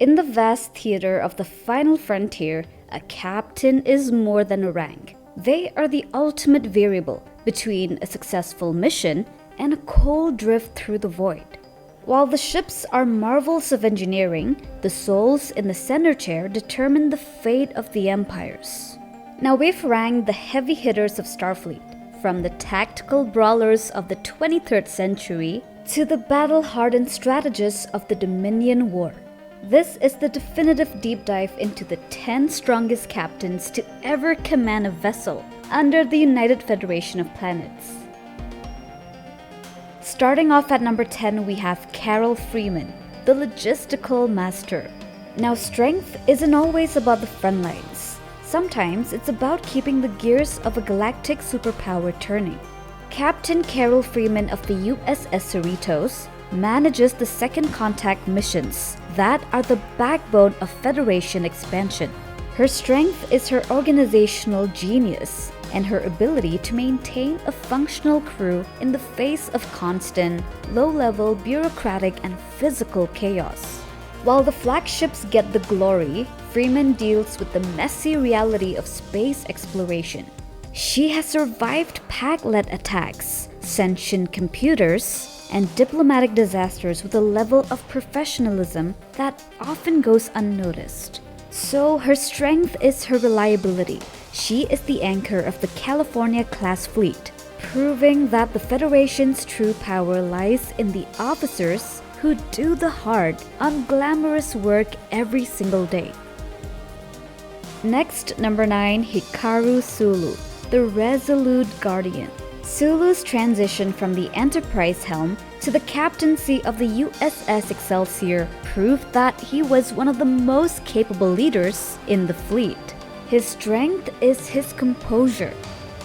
In the vast theater of the final frontier, a captain is more than a rank. They are the ultimate variable between a successful mission and a cold drift through the void. While the ships are marvels of engineering, the souls in the center chair determine the fate of the empires. Now we've ranked the heavy hitters of Starfleet, from the tactical brawlers of the 23rd century to the battle-hardened strategists of the Dominion War. This is the definitive deep dive into the 10 strongest captains to ever command a vessel under the United Federation of Planets. Starting off at number 10, we have Carol Freeman, the logistical master. Now, strength isn't always about the front lines. Sometimes it's about keeping the gears of a galactic superpower turning. Captain Carol Freeman of the USS Cerritos manages the second contact missions that are the backbone of Federation expansion. Her strength is her organizational genius and her ability to maintain a functional crew in the face of constant, low-level bureaucratic and physical chaos. While the flagships get the glory, Freeman deals with the messy reality of space exploration. She has survived Pac-led attacks, sentient computers, and diplomatic disasters with a level of professionalism that often goes unnoticed. So her strength is her reliability. She is the anchor of the California-class fleet, proving that the Federation's true power lies in the officers who do the hard, unglamorous work every single day. Next, number 9, Hikaru Sulu, the resolute guardian. Sulu's transition from the Enterprise helm to the captaincy of the USS Excelsior proved that he was one of the most capable leaders in the fleet. His strength is his composure.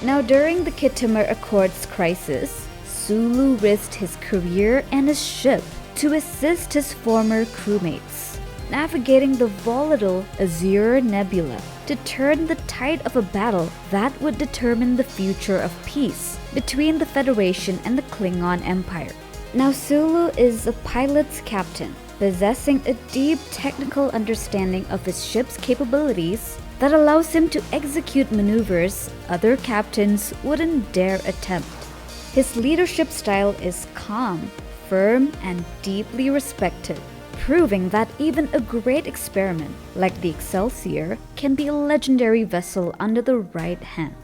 Now, during the Khitomer Accords crisis, Sulu risked his career and his ship to assist his former crewmates, navigating the volatile Azure Nebula to turn the tide of a battle that would determine the future of peace between the Federation and the Klingon Empire. Now, Sulu is a pilot's captain, possessing a deep technical understanding of his ship's capabilities that allows him to execute maneuvers other captains wouldn't dare attempt. His leadership style is calm, firm, and deeply respected, proving that even a great experiment like the Excelsior can be a legendary vessel under the right hand.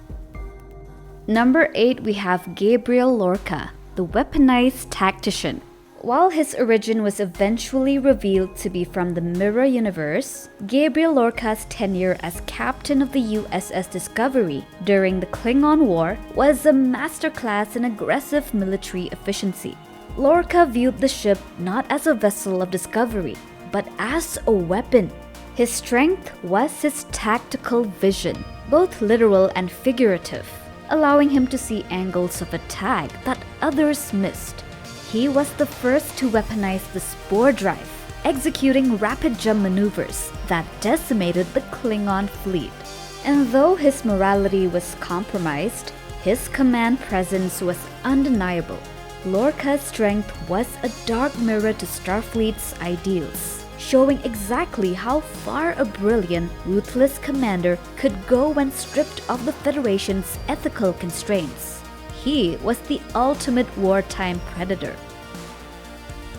Number 8, we have Gabriel Lurca, the weaponized tactician. While his origin was eventually revealed to be from the Mirror Universe, Gabriel Lurca's tenure as captain of the USS Discovery during the Klingon War was a masterclass in aggressive military efficiency. Lurca viewed the ship not as a vessel of discovery, but as a weapon. His strength was his tactical vision, both literal and figurative, allowing him to see angles of attack that others missed. He was the first to weaponize the spore drive, executing rapid jump maneuvers that decimated the Klingon fleet. And though his morality was compromised, his command presence was undeniable. Lurca's strength was a dark mirror to Starfleet's ideals, showing exactly how far a brilliant, ruthless commander could go when stripped of the Federation's ethical constraints. He was the ultimate wartime predator.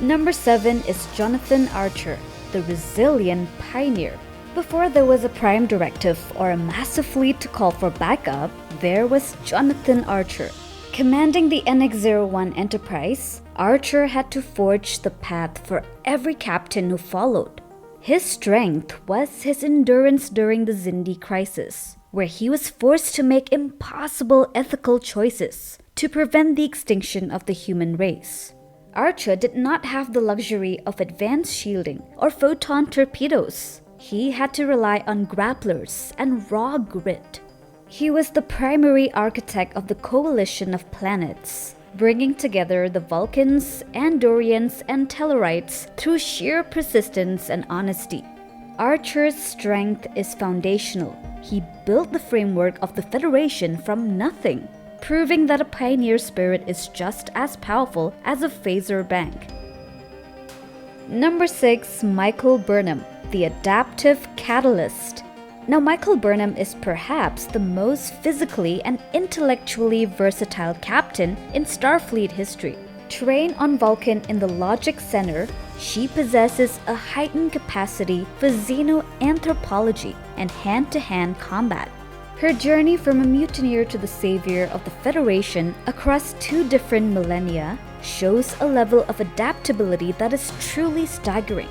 Number 7 is Jonathan Archer, the resilient pioneer. Before there was a prime directive or a massive fleet to call for backup, there was Jonathan Archer. Commanding the NX-01 Enterprise, Archer had to forge the path for every captain who followed. His strength was his endurance during the Xindi crisis, where he was forced to make impossible ethical choices to prevent the extinction of the human race. Archer did not have the luxury of advanced shielding or photon torpedoes. He had to rely on grapplers and raw grit. He was the primary architect of the coalition of planets, bringing together the Vulcans, Andorians, and Tellarites through sheer persistence and honesty. Archer's strength is foundational. He built the framework of the Federation from nothing, proving that a pioneer spirit is just as powerful as a phaser bank. Number 6. Michael Burnham, the adaptive catalyst. Now, Michael Burnham is perhaps the most physically and intellectually versatile captain in Starfleet history. Trained on Vulcan in the Logic Center, she possesses a heightened capacity for xenoanthropology and hand-to-hand combat. Her journey from a mutineer to the savior of the Federation across 2 different millennia shows a level of adaptability that is truly staggering.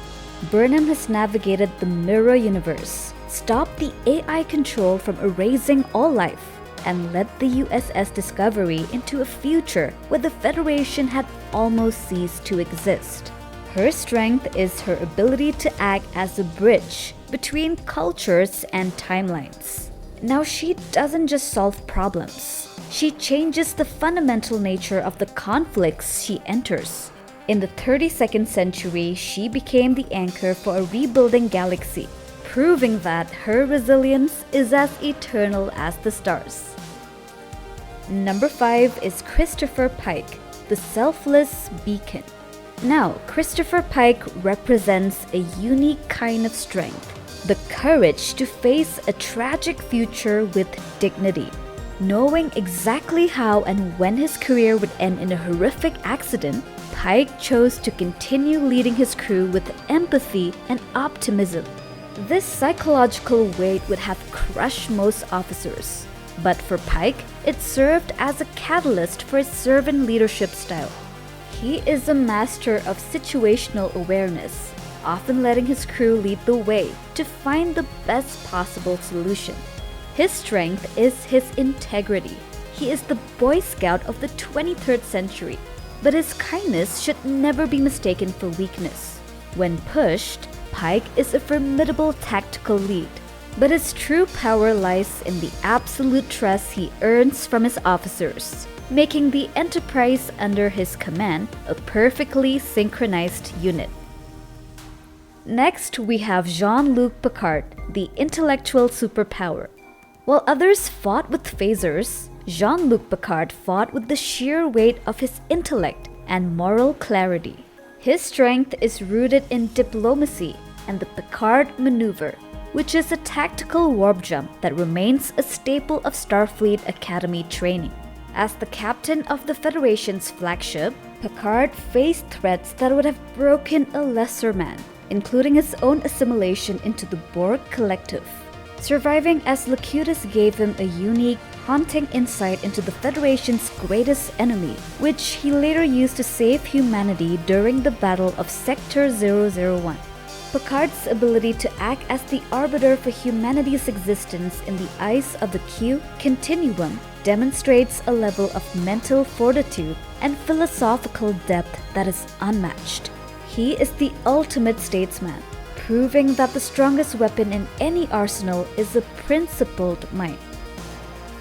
Burnham has navigated the mirror universe, stopped the AI control from erasing all life, and led the USS Discovery into a future where the Federation had almost ceased to exist. Her strength is her ability to act as a bridge between cultures and timelines. Now, she doesn't just solve problems. She changes the fundamental nature of the conflicts she enters. In the 32nd century, she became the anchor for a rebuilding galaxy, proving that her resilience is as eternal as the stars. Number 5 is Christopher Pike, the selfless beacon. Now, Christopher Pike represents a unique kind of strength, the courage to face a tragic future with dignity. Knowing exactly how and when his career would end in a horrific accident, Pike chose to continue leading his crew with empathy and optimism. This psychological weight would have crushed most officers, but for Pike, it served as a catalyst for his servant leadership style. He is a master of situational awareness, often letting his crew lead the way to find the best possible solution. His strength is his integrity. He is the Boy Scout of the 23rd century, but his kindness should never be mistaken for weakness. When pushed, Pike is a formidable tactical lead, but his true power lies in the absolute trust he earns from his officers, making the Enterprise under his command a perfectly synchronized unit. Next, we have Jean-Luc Picard, the intellectual superpower. While others fought with phasers, Jean-Luc Picard fought with the sheer weight of his intellect and moral clarity. His strength is rooted in diplomacy and the Picard maneuver, which is a tactical warp jump that remains a staple of Starfleet Academy training. As the captain of the Federation's flagship, Picard faced threats that would have broken a lesser man, including his own assimilation into the Borg collective. Surviving as Locutus gave him a unique, haunting insight into the Federation's greatest enemy, which he later used to save humanity during the Battle of Sector 001. Picard's ability to act as the arbiter for humanity's existence in the eyes of the Q continuum demonstrates a level of mental fortitude and philosophical depth that is unmatched. He is the ultimate statesman, proving that the strongest weapon in any arsenal is a principled mind.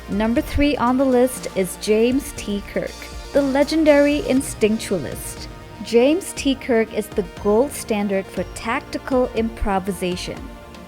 Number 3 on the list is James T. Kirk, the legendary instinctualist. James T. Kirk is the gold standard for tactical improvisation.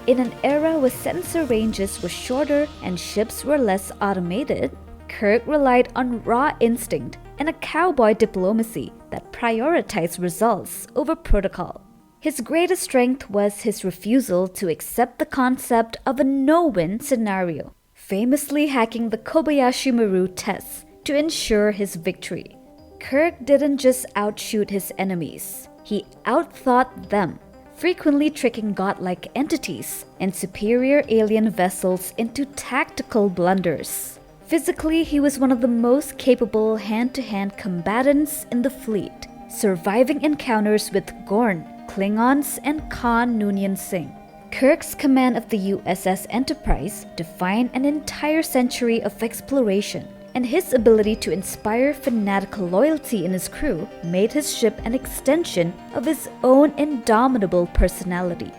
In an era where sensor ranges were shorter and ships were less automated, Kirk relied on raw instinct and a cowboy diplomacy that prioritized results over protocol. His greatest strength was his refusal to accept the concept of a no-win scenario, famously hacking the Kobayashi Maru tests to ensure his victory. Kirk didn't just outshoot his enemies, he outthought them, frequently tricking godlike entities and superior alien vessels into tactical blunders. Physically, he was one of the most capable hand-to-hand combatants in the fleet, surviving encounters with Gorn, Klingons, and Khan Noonien Singh. Kirk's command of the USS Enterprise defined an entire century of exploration, and his ability to inspire fanatical loyalty in his crew made his ship an extension of his own indomitable personality.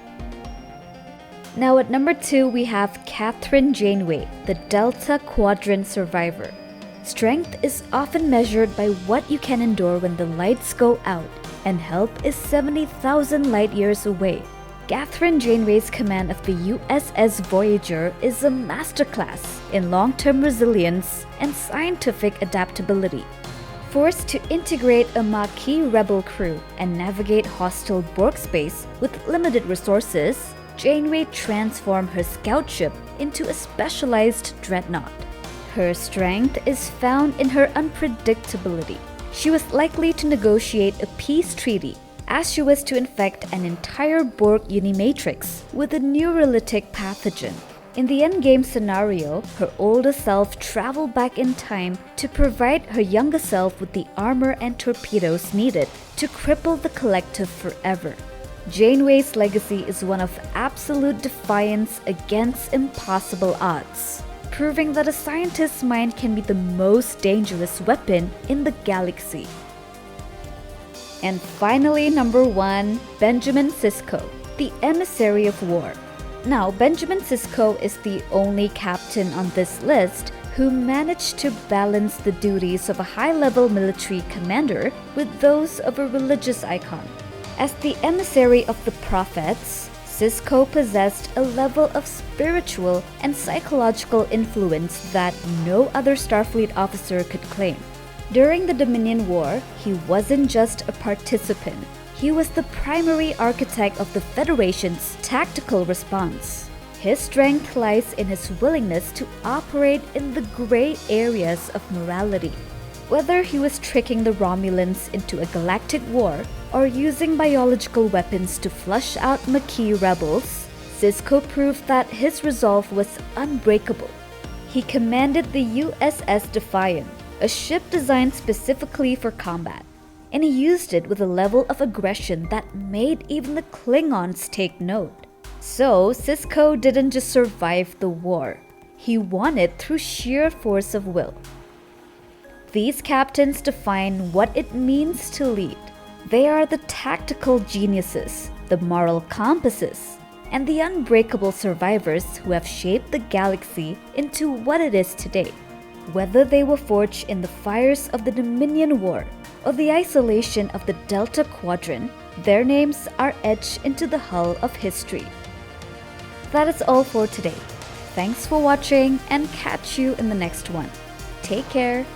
Now at number 2, we have Kathryn Janeway, the Delta Quadrant survivor. Strength is often measured by what you can endure when the lights go out, and help is 70,000 light years away. Kathryn Janeway's command of the USS Voyager is a masterclass in long-term resilience and scientific adaptability. Forced to integrate a Maquis rebel crew and navigate hostile Borg space with limited resources, Janeway transformed her scout ship into a specialized dreadnought. Her strength is found in her unpredictability. She was likely to negotiate a peace treaty, as she was to infect an entire Borg unimatrix with a neurolytic pathogen. In the endgame scenario, her older self traveled back in time to provide her younger self with the armor and torpedoes needed to cripple the collective forever. Janeway's legacy is one of absolute defiance against impossible odds, proving that a scientist's mind can be the most dangerous weapon in the galaxy. And finally, number 1, Benjamin Sisko, the emissary of war. Now, Benjamin Sisko is the only captain on this list who managed to balance the duties of a high-level military commander with those of a religious icon. As the emissary of the prophets, Sisko possessed a level of spiritual and psychological influence that no other Starfleet officer could claim. During the Dominion War, he wasn't just a participant. He was the primary architect of the Federation's tactical response. His strength lies in his willingness to operate in the gray areas of morality. Whether he was tricking the Romulans into a galactic war or using biological weapons to flush out Maquis rebels, Sisko proved that his resolve was unbreakable. He commanded the USS Defiant, a ship designed specifically for combat, and he used it with a level of aggression that made even the Klingons take note. So, Sisko didn't just survive the war, he won it through sheer force of will. These captains define what it means to lead. They are the tactical geniuses, the moral compasses, and the unbreakable survivors who have shaped the galaxy into what it is today. Whether they were forged in the fires of the Dominion War or the isolation of the Delta Quadrant, their names are etched into the hull of history. That is all for today. Thanks for watching and catch you in the next one. Take care.